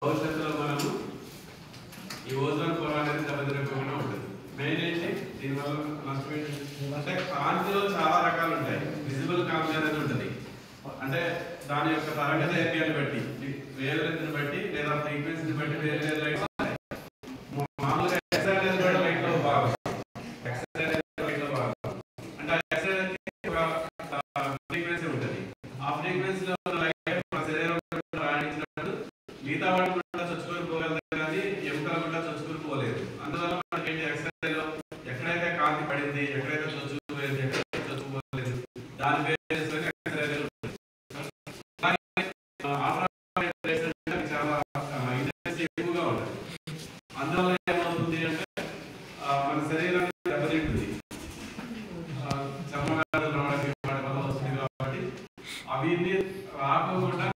భవిష్యత్తులో మనము ఈ ఓజోన్ పొర అనేది దెబ్బతినకుండా ఉంటుంది. మెయిన్ ఏంటి దీనివల్ల నష్టం ఏంటి అంటే కాంతిలో చాలా రకాలు ఉంటాయి. విజిబుల్ కాంతి అనేది ఉంటుంది, అంటే దాని యొక్క తరంగదైర్ఘ్యాన్ని బట్టి, వేవ్ లెంగ్త్ని బట్టి లేదా ఫ్రీక్వెన్సీని బట్టి వేరే వేరే లైట్స్ ఉంటాయి. మామూలుగా ఎక్స్రే అనేది లైట్ లో భాగం, ఎక్స్రే అనేది లైట్ లో భాగం అంటే ఎక్స్రే ఒక ఫ్రీక్వెన్సీ ఉంటుంది. ఆ ఫ్రీక్వెన్సీలో లైట్ మన శరీరంలో రాణించినప్పుడు మిగతా వాటి కూడా చొచ్చుకొని పోగలదు, కానీ ఎముకలు కూడా చొచ్చుకొని పోలేదు. అందువల్ల మనకి ఎక్స్రేలో ఎక్కడైతే కాంతి పడింది, ఎక్కడైతే చొచ్చుకుపోయింది, ఎక్కడైతే చొచ్చుకుపోలేదు దాని బేస్ చేసుకొని ఎక్స్రేలు చాలా ఇంటెన్సిటీ ఎక్కువగా ఉంటుంది. అందువల్ల ఏమవుతుంది అంటే మన శరీరాన్ని దెబ్బతింటుంది, చర్మవ్యాధులు రావడానికి వాటి వల్ల వస్తుంది. కాబట్టి అవి రాకుండా